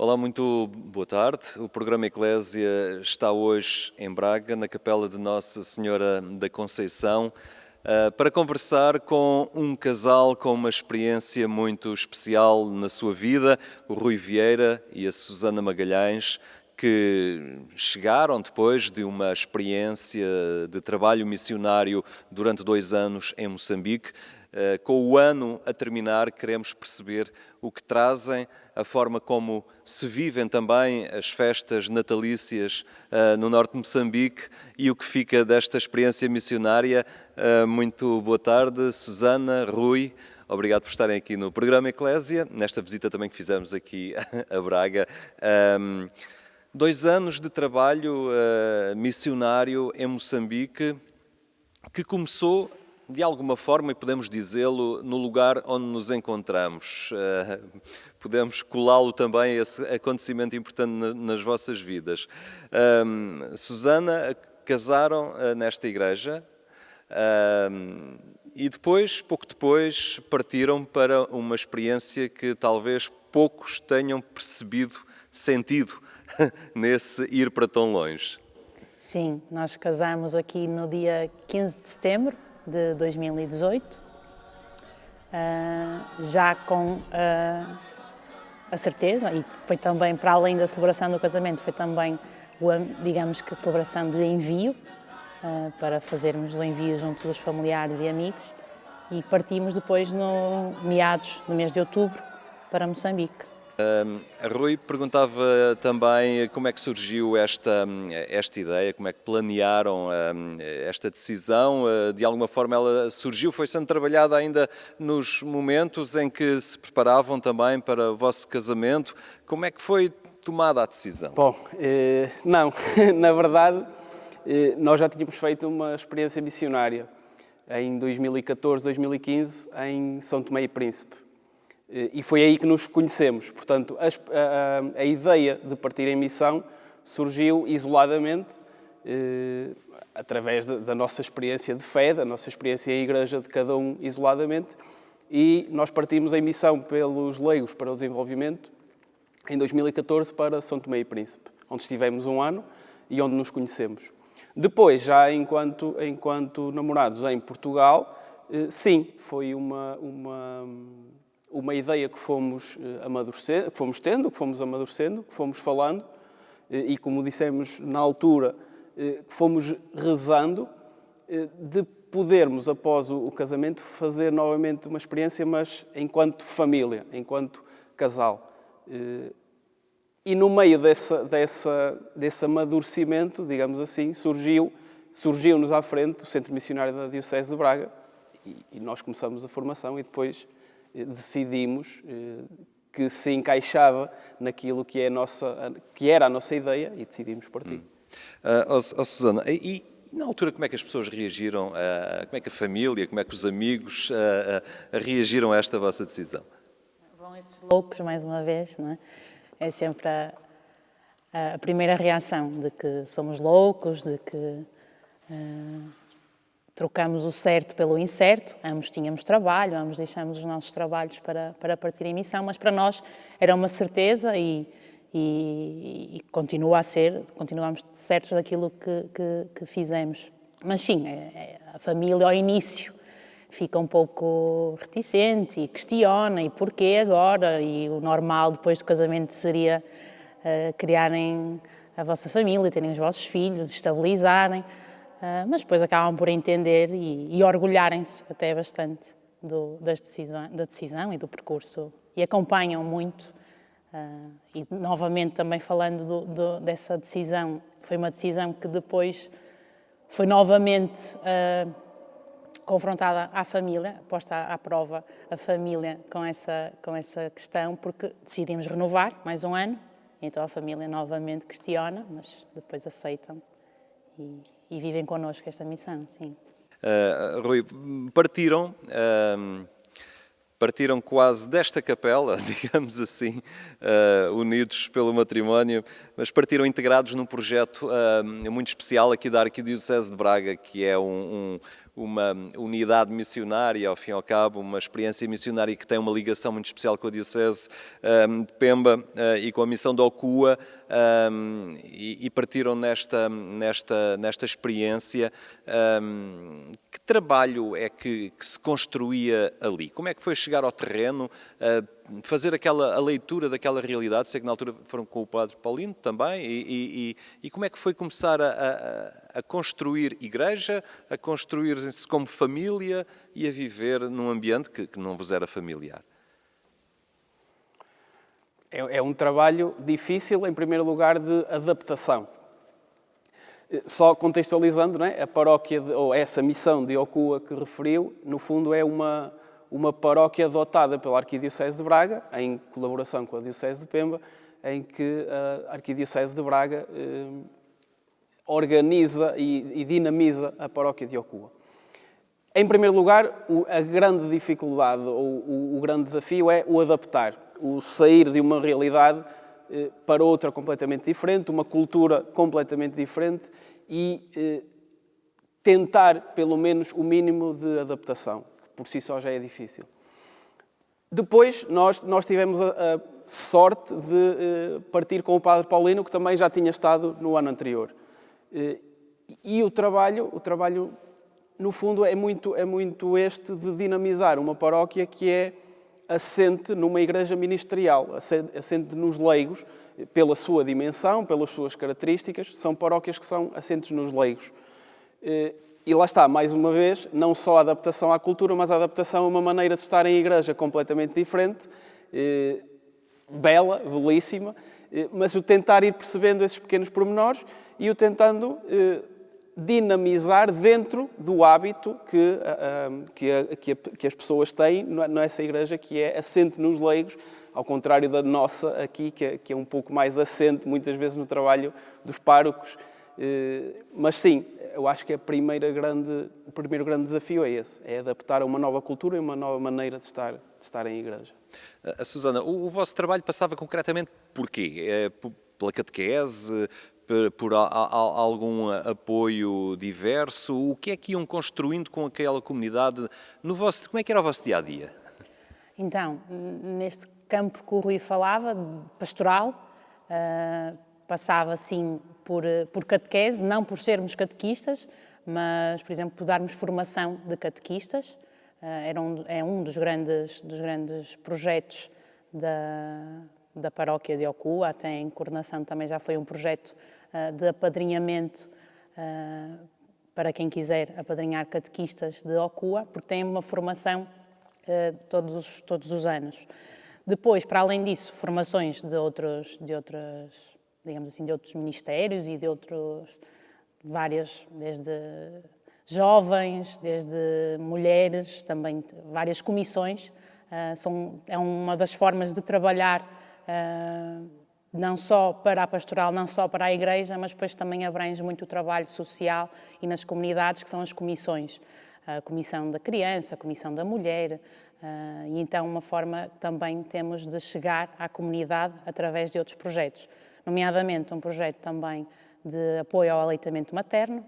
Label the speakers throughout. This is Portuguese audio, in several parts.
Speaker 1: Olá, muito boa tarde. O programa Eclésia está hoje em Braga, na Capela de Nossa Senhora da Conceição, para conversar com um casal com uma experiência muito especial na sua vida, o Rui Vieira e a Susana Magalhães, que chegaram depois de uma experiência de trabalho missionário durante 2 anos em Moçambique. Com o ano a terminar, queremos perceber o que trazem, a forma como se vivem também as festas natalícias no norte de Moçambique e o que fica desta experiência missionária. Muito boa tarde, Susana, Rui. Obrigado por estarem aqui no programa Eclésia, nesta visita também que fizemos aqui a Braga. 2 anos de trabalho missionário em Moçambique, que começou de alguma forma, e podemos dizê-lo, no lugar onde nos encontramos. Podemos colá-lo também a esse acontecimento importante nas vossas vidas. Susana, casaram nesta igreja e depois, pouco depois, partiram para uma experiência que talvez poucos tenham percebido, sentido, nesse ir para tão longe.
Speaker 2: Sim, nós casamos aqui no dia 15 de setembro de 2018, já com a certeza, e foi também, para além da celebração do casamento, foi também, digamos que a celebração de envio, para fazermos o envio junto dos familiares e amigos, e partimos depois no meados do mês de outubro para Moçambique.
Speaker 1: A Rui perguntava também como é que surgiu esta ideia, como é que planearam esta decisão. De alguma forma ela surgiu, foi sendo trabalhada ainda nos momentos em que se preparavam também para o vosso casamento. Como é que foi tomada a decisão?
Speaker 3: Bom, não, na verdade nós já tínhamos feito uma experiência missionária em 2014, 2015 em São Tomé e Príncipe. E foi aí que nos conhecemos. Portanto, a ideia de partir em missão surgiu isoladamente, através da nossa experiência de fé, da nossa experiência em igreja de cada um isoladamente, e nós partimos em missão pelos leigos para o desenvolvimento em 2014 para São Tomé e Príncipe, onde estivemos 1 ano e onde nos conhecemos. Depois, já enquanto namorados em Portugal, sim, foi uma ideia que fomos amadurecendo, que fomos falando e, como dissemos na altura, que fomos rezando, de podermos, após o casamento, fazer novamente uma experiência, mas enquanto família, enquanto casal. E no meio desse amadurecimento, digamos assim, surgiu-nos à frente o Centro Missionário da Diocese de Braga e nós começamos a formação e depois decidimos que se encaixava naquilo que era a nossa ideia e decidimos partir.
Speaker 1: Susana, e na altura como é que as pessoas reagiram, como é que a família, como é que os amigos reagiram a esta vossa decisão?
Speaker 2: Vão estes loucos, mais uma vez, não é? É sempre a primeira reação de que somos loucos, de que trocamos o certo pelo incerto. Ambos tínhamos trabalho, ambos deixamos os nossos trabalhos para partir em missão, mas para nós era uma certeza e continua a ser, continuamos certos daquilo que fizemos. Mas sim, a família ao início fica um pouco reticente e questiona, e porquê agora? E o normal depois do casamento seria criarem a vossa família, terem os vossos filhos, estabilizarem. Mas depois acabam por entender e orgulharem-se até bastante da decisão e do percurso. E acompanham muito. E novamente também falando dessa decisão, foi uma decisão que depois foi novamente confrontada à família, posta à prova a família com essa questão, porque decidimos renovar mais 1 ano. Então a família novamente questiona, mas depois aceitam e vivem connosco esta missão, sim.
Speaker 1: Rui, partiram quase desta capela, digamos assim, unidos pelo matrimónio, mas partiram integrados num projeto muito especial aqui da Arquidiocese de Braga, que é um uma unidade missionária, ao fim e ao cabo, uma experiência missionária que tem uma ligação muito especial com a Diocese de Pemba e com a missão de Ocua, e partiram nesta experiência. Que trabalho é que se construía ali? Como é que foi chegar ao terreno, fazer a leitura daquela realidade? Sei que na altura foram com o Padre Paulino também, e como é que foi começar a construir igreja, a construir-se como família e a viver num ambiente que não vos era familiar?
Speaker 3: É um trabalho difícil, em primeiro lugar, de adaptação. Só contextualizando, não é? A paróquia, ou essa missão de Ocua que referiu, no fundo é uma paróquia adotada pela Arquidiocese de Braga, em colaboração com a Diocese de Pemba, em que a Arquidiocese de Braga organiza e dinamiza a paróquia de Ocua. Em primeiro lugar, a grande dificuldade ou o grande desafio é o adaptar, o sair de uma realidade para outra completamente diferente, uma cultura completamente diferente e tentar, pelo menos, o mínimo de adaptação, que por si só já é difícil. Depois, nós tivemos a sorte de partir com o Padre Paulino, que também já tinha estado no ano anterior. E o trabalho, no fundo, é muito este de dinamizar uma paróquia que é assente numa igreja ministerial, assente nos leigos, pela sua dimensão, pelas suas características, são paróquias que são assentes nos leigos. E lá está, mais uma vez, não só a adaptação à cultura, mas a adaptação a uma maneira de estar em igreja completamente diferente, bela, belíssima, mas o tentar ir percebendo esses pequenos pormenores e o tentando dinamizar dentro do hábito que as pessoas têm nessa igreja que é assente nos leigos, ao contrário da nossa aqui, que é um pouco mais assente, muitas vezes, no trabalho dos párocos. Mas sim, eu acho que o primeiro grande desafio é esse, é adaptar a uma nova cultura e uma nova maneira de estar em igreja.
Speaker 1: Susana, o vosso trabalho passava concretamente por quê? Pela catequese? Por algum apoio diverso? O que é que iam construindo com aquela comunidade? Como é que era o vosso dia-a-dia?
Speaker 2: Então, neste campo que o Rui falava, pastoral, passava sim por catequese, não por sermos catequistas, mas, por exemplo, por darmos formação de catequistas. É um dos grandes projetos da paróquia de Ocua, até em coordenação também já foi um projeto de apadrinhamento para quem quiser apadrinhar catequistas de Ocua, porque tem uma formação todos os anos. Depois, para além disso, formações de outros ministérios e de outros várias, desde jovens, desde mulheres, também várias comissões. É uma das formas de trabalhar não só para a pastoral, não só para a igreja, mas depois também abrange muito o trabalho social e nas comunidades, que são as comissões. A Comissão da Criança, a Comissão da Mulher, e então uma forma também temos de chegar à comunidade através de outros projetos, nomeadamente um projeto também de apoio ao aleitamento materno,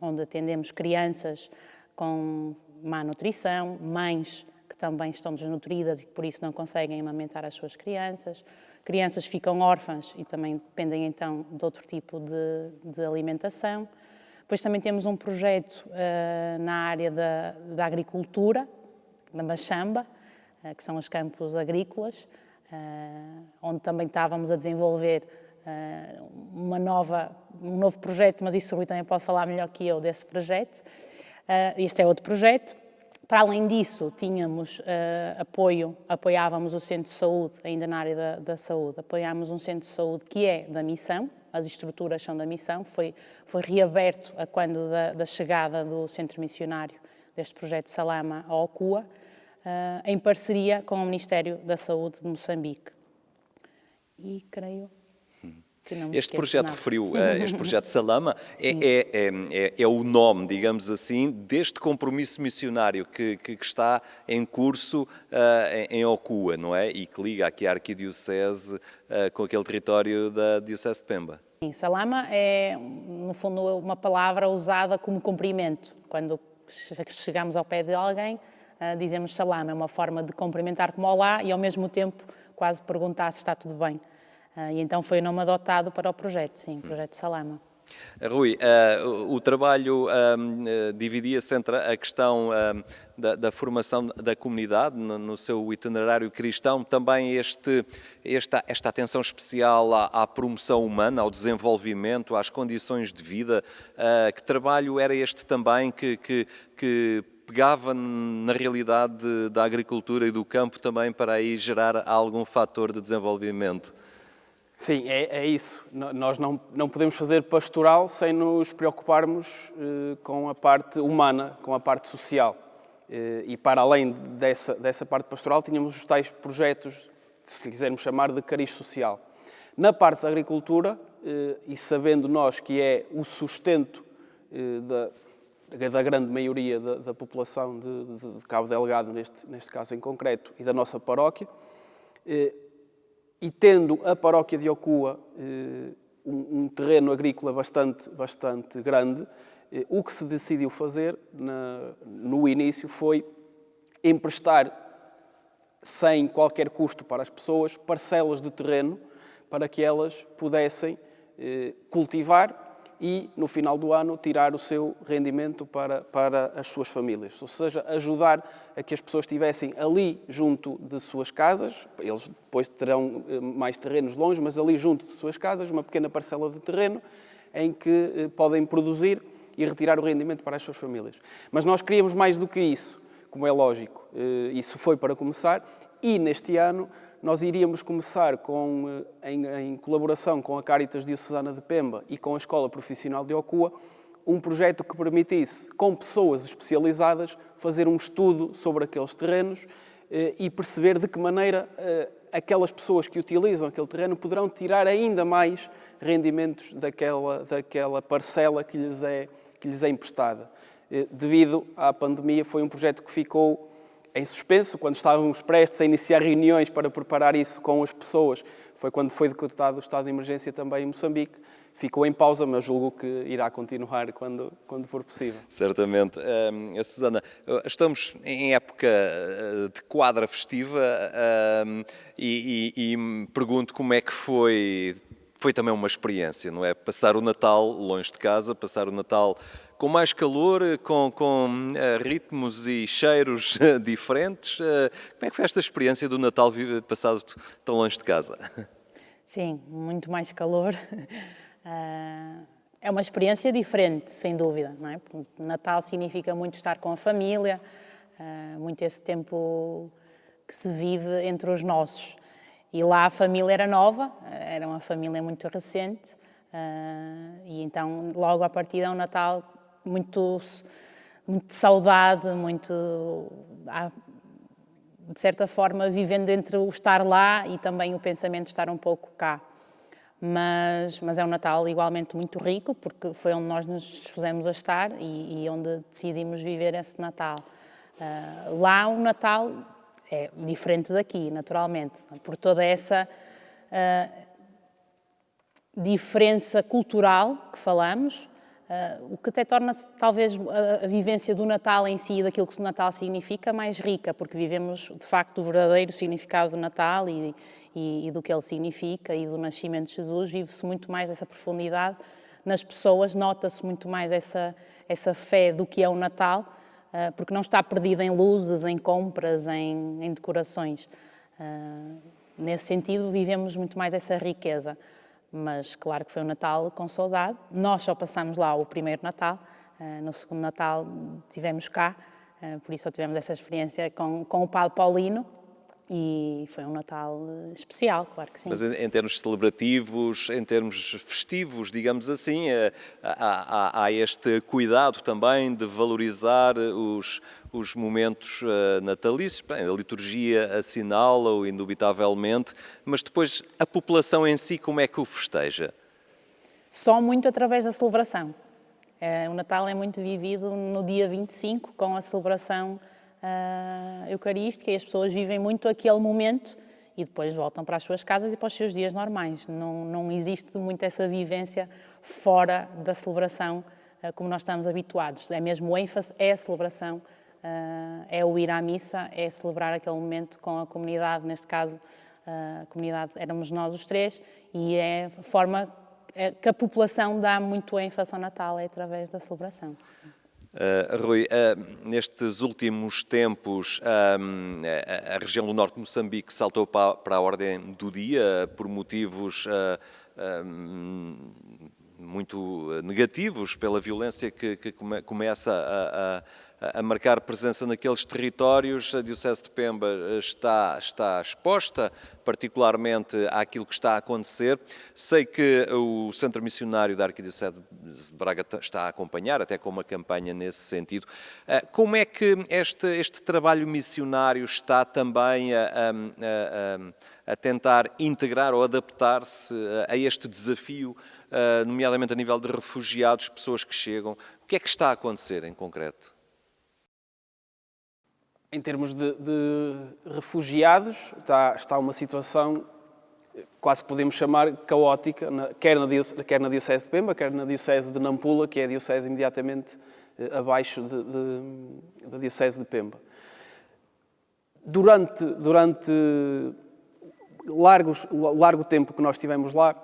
Speaker 2: onde atendemos crianças com má nutrição, mães que também estão desnutridas e que por isso não conseguem amamentar as suas crianças. Crianças ficam órfãs e também dependem então de outro tipo de alimentação. Depois também temos um projeto na área da agricultura, na Machamba, que são os campos agrícolas, onde também estávamos a desenvolver um novo projeto, mas isso o Rui também pode falar melhor que eu desse projeto. Este é outro projeto. Para além disso, tínhamos apoiávamos o Centro de Saúde, ainda na área da saúde, apoiámos um Centro de Saúde que é da missão, as estruturas são da missão, foi reaberto a quando da chegada do Centro Missionário deste projeto Salama à Ocua, em parceria com o Ministério da Saúde de Moçambique. E creio...
Speaker 1: Este projeto referiu, este projeto Salama, é o nome, digamos assim, deste compromisso missionário que está em curso em Ocua, não é? E que liga aqui a Arquidiocese com aquele território da Diocese de Pemba.
Speaker 2: Sim, Salama é, no fundo, uma palavra usada como cumprimento. Quando que chegamos ao pé de alguém, dizemos salam, é uma forma de cumprimentar como olá e ao mesmo tempo quase perguntar se está tudo bem. E então foi o nome adotado para o projeto, sim, o projeto Salama.
Speaker 1: Rui, o trabalho dividia-se entre a questão da formação da comunidade no seu itinerário cristão, também esta atenção especial à promoção humana, ao desenvolvimento, às condições de vida. Que trabalho era este também que pegava na realidade da agricultura e do campo também para aí gerar algum fator de desenvolvimento?
Speaker 3: Sim, é isso. Nós não podemos fazer pastoral sem nos preocuparmos com a parte humana, com a parte social. E para além dessa parte pastoral, tínhamos os tais projetos, se quisermos chamar, de cariz social. Na parte da agricultura, e sabendo nós que é o sustento da grande maioria da população de Cabo Delgado, neste caso em concreto, e da nossa paróquia, e tendo a paróquia de Ocua um terreno agrícola bastante grande, o que se decidiu fazer no início foi emprestar, sem qualquer custo para as pessoas, parcelas de terreno para que elas pudessem cultivar e, no final do ano, tirar o seu rendimento para as suas famílias. Ou seja, ajudar a que as pessoas estivessem ali junto de suas casas, eles depois terão mais terrenos longe, mas ali junto de suas casas, uma pequena parcela de terreno em que podem produzir e retirar o rendimento para as suas famílias. Mas nós queríamos mais do que isso, como é lógico. Isso foi para começar e, neste ano, nós iríamos começar em colaboração com a Cáritas Diocesana de Pemba e com a Escola Profissional de Ocua, um projeto que permitisse, com pessoas especializadas, fazer um estudo sobre aqueles terrenos e perceber de que maneira aquelas pessoas que utilizam aquele terreno poderão tirar ainda mais rendimentos daquela parcela que lhes é emprestada. Devido à pandemia, foi um projeto que ficou em suspenso, quando estávamos prestes a iniciar reuniões para preparar isso com as pessoas. Foi quando foi decretado o estado de emergência também em Moçambique. Ficou em pausa, mas julgo que irá continuar quando for possível.
Speaker 1: Certamente. Susana, estamos em época de quadra festiva e me pergunto como é que foi também uma experiência, não é? Passar o Natal longe de casa, passar o Natal com mais calor, com ritmos e cheiros diferentes. Como é que foi esta experiência do Natal passado tão longe de casa?
Speaker 2: Sim, muito mais calor. É uma experiência diferente, sem dúvida, não é? Porque Natal significa muito estar com a família, muito esse tempo que se vive entre os nossos. E lá a família era nova, era uma família muito recente, e então logo a partir de um Natal muito de saudade, muito, de certa forma, vivendo entre o estar lá e também o pensamento de estar um pouco cá. Mas é um Natal igualmente muito rico, porque foi onde nós nos dispusemos a estar e onde decidimos viver esse Natal. Lá o Natal é diferente daqui, naturalmente, por toda essa diferença cultural que falamos, o que até torna talvez a vivência do Natal em si e daquilo que o Natal significa mais rica, porque vivemos de facto o verdadeiro significado do Natal e do que ele significa e do nascimento de Jesus. Vive-se muito mais essa profundidade nas pessoas, nota-se muito mais essa fé do que é o Natal, porque não está perdida em luzes, em compras, em decorações. Nesse sentido, vivemos muito mais essa riqueza. Mas claro que foi um Natal com saudade. Nós só passámos lá o primeiro Natal, no segundo Natal estivemos cá, por isso só tivemos essa experiência com o Padre Paulino e foi um Natal especial, claro que sim.
Speaker 1: Mas em termos celebrativos, em termos festivos, digamos assim, há este cuidado também de valorizar os momentos natalícios. Bem, a liturgia assinala-o indubitavelmente, mas depois a população em si, como é que o festeja?
Speaker 2: Só muito através da celebração. O Natal é muito vivido no dia 25, com a celebração eucarística, e as pessoas vivem muito aquele momento e depois voltam para as suas casas e para os seus dias normais. Não existe muito essa vivência fora da celebração como nós estamos habituados. É mesmo o ênfase, é a celebração, é o ir à missa, é celebrar aquele momento com a comunidade, neste caso, a comunidade éramos nós os três, e é a forma que a população dá muito ênfase ao Natal, é através da celebração.
Speaker 1: Rui, nestes últimos tempos, a região do norte de Moçambique saltou para a ordem do dia por motivos muito negativos, pela violência que começa a marcar presença naqueles territórios. A Diocese de Pemba está exposta particularmente àquilo que está a acontecer. Sei que o Centro Missionário da Arquidiocese de Braga está a acompanhar, até com uma campanha nesse sentido. Como é que este trabalho missionário está também a tentar integrar ou adaptar-se a este desafio, nomeadamente a nível de refugiados, pessoas que chegam? O que é que está a acontecer em concreto?
Speaker 3: Em termos de refugiados, está uma situação, quase podemos chamar, caótica, quer na Diocese de Pemba, quer na Diocese de Nampula, que é a diocese imediatamente abaixo da Diocese de Pemba. Durante largo tempo que nós estivemos lá,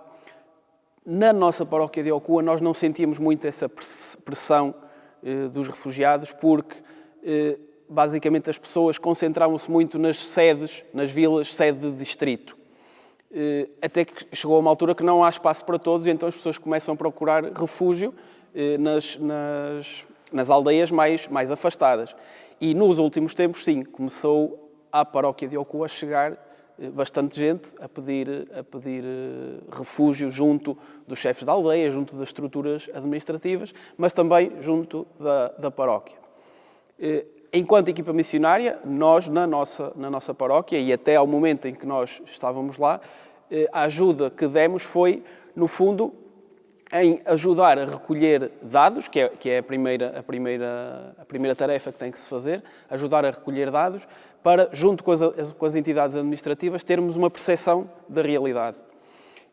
Speaker 3: na nossa paróquia de Ocua, nós não sentíamos muito essa pressão dos refugiados, porque basicamente as pessoas concentravam-se muito nas sedes, nas vilas, sede de distrito. Até que chegou a uma altura que não há espaço para todos, e então as pessoas começam a procurar refúgio nas aldeias mais afastadas. E nos últimos tempos, sim, começou à paróquia de Ocua a chegar bastante gente a pedir refúgio junto dos chefes da aldeia, junto das estruturas administrativas, mas também junto da paróquia. Enquanto equipa missionária, nós, na nossa paróquia, e até ao momento em que nós estávamos lá, a ajuda que demos foi, no fundo, em ajudar a recolher dados, que é a primeira tarefa que tem que se fazer, ajudar a recolher dados, para, junto com as entidades administrativas, termos uma percepção da realidade.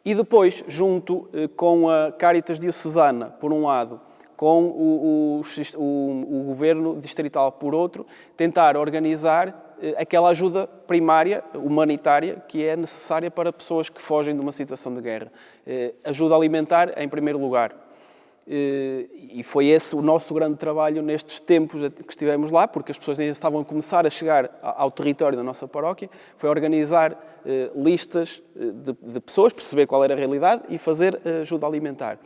Speaker 3: E depois, junto com a Caritas Diocesana, por um lado, com o governo distrital, por outro, tentar organizar aquela ajuda primária, humanitária, que é necessária para pessoas que fogem de uma situação de guerra. Ajuda alimentar, em primeiro lugar. E foi esse o nosso grande trabalho nestes tempos que estivemos lá, porque as pessoas ainda estavam a começar a chegar ao território da nossa paróquia, foi organizar listas de pessoas, perceber qual era a realidade e fazer ajuda alimentar.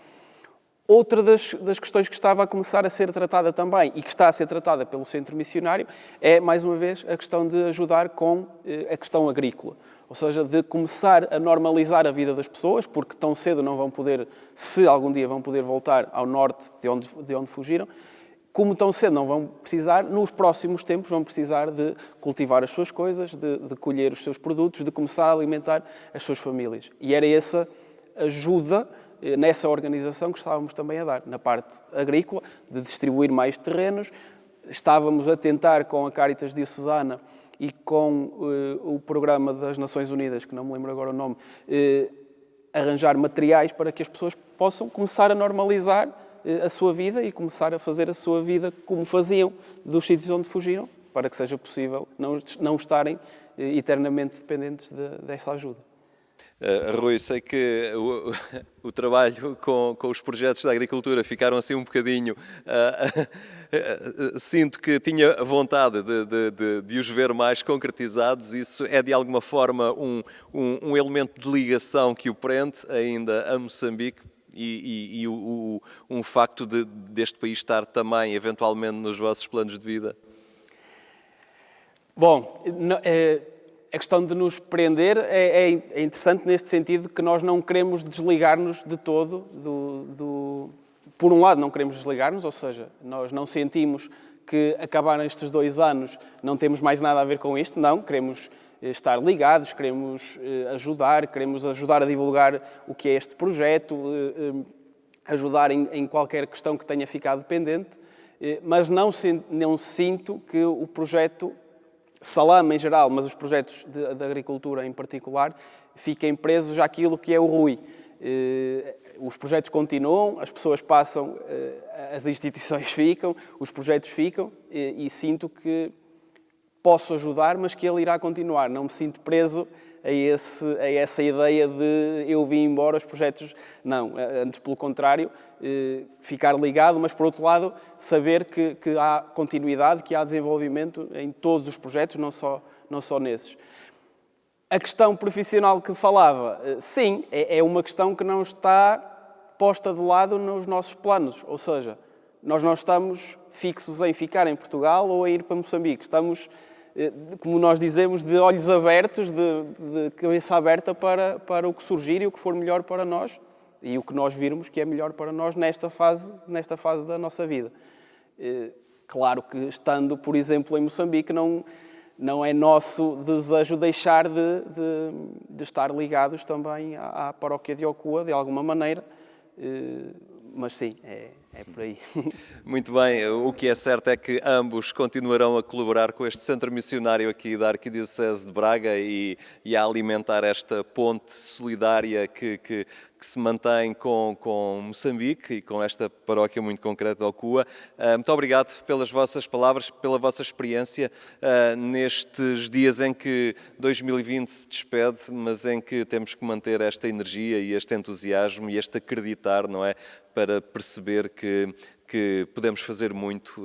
Speaker 3: Outra das questões que estava a começar a ser tratada também, e que está a ser tratada pelo Centro Missionário, é, mais uma vez, a questão de ajudar com a questão agrícola. Ou seja, de começar a normalizar a vida das pessoas, porque tão cedo não vão poder, se algum dia vão poder voltar ao norte de onde fugiram, como tão cedo não vão precisar, nos próximos tempos vão precisar de cultivar as suas coisas, de colher os seus produtos, de começar a alimentar as suas famílias. E era essa ajuda nessa organização que estávamos também a dar, na parte agrícola, de distribuir mais terrenos. Estávamos a tentar, com a Caritas Diocesana e com o programa das Nações Unidas, que não me lembro agora o nome, arranjar materiais para que as pessoas possam começar a normalizar a sua vida e começar a fazer a sua vida como faziam dos sítios onde fugiram, para que seja possível não estarem eternamente dependentes dessa ajuda.
Speaker 1: Rui, sei que o trabalho com os projetos da agricultura ficaram assim um bocadinho... sinto que tinha vontade de os ver mais concretizados. Isso é de alguma forma um elemento de ligação que o prende ainda a Moçambique e um facto deste país estar também eventualmente nos vossos planos de vida?
Speaker 3: Bom, a questão de nos prender é interessante neste sentido que nós não queremos desligar-nos de todo Por um lado, não queremos desligar-nos, ou seja, nós não sentimos que acabaram estes 2 anos, não temos mais nada a ver com isto, não, queremos estar ligados, queremos ajudar a divulgar o que é este projeto, ajudar em qualquer questão que tenha ficado pendente, mas não sinto que o projeto Salama em geral, mas os projetos de agricultura em particular, fiquem presos àquilo que é o Rui. Os projetos continuam, as pessoas passam, as instituições ficam, os projetos ficam e sinto que posso ajudar, mas que ele irá continuar. Não me sinto preso a essa ideia de eu vim embora, os projetos... Não, antes pelo contrário, ficar ligado, mas por outro lado, saber que há continuidade, que há desenvolvimento em todos os projetos, não só nesses. A questão profissional que falava, sim, é uma questão que não está posta de lado nos nossos planos, ou seja, nós não estamos fixos em ficar em Portugal ou em ir para Moçambique, estamos, como nós dizemos, de olhos abertos, de cabeça aberta para o que surgir e o que for melhor para nós e o que nós virmos que é melhor para nós nesta fase da nossa vida. Claro que estando, por exemplo, em Moçambique, não é nosso desejo deixar de estar ligados também à paróquia de Ocoa, de alguma maneira, mas sim, é por aí.
Speaker 1: Muito bem, o que é certo é que ambos continuarão a colaborar com este centro missionário aqui da Arquidiocese de Braga e a alimentar esta ponte solidária que se mantém com Moçambique e com esta paróquia muito concreta, Ocoa. Muito obrigado pelas vossas palavras, pela vossa experiência nestes dias em que 2020 se despede, mas em que temos que manter esta energia e este entusiasmo e este acreditar, não é? Para perceber que podemos fazer muito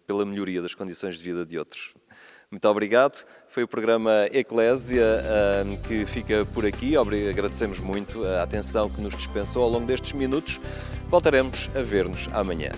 Speaker 1: pela melhoria das condições de vida de outros. Muito obrigado. Foi o programa Eclésia que fica por aqui. Agradecemos muito a atenção que nos dispensou ao longo destes minutos. Voltaremos a ver-nos amanhã.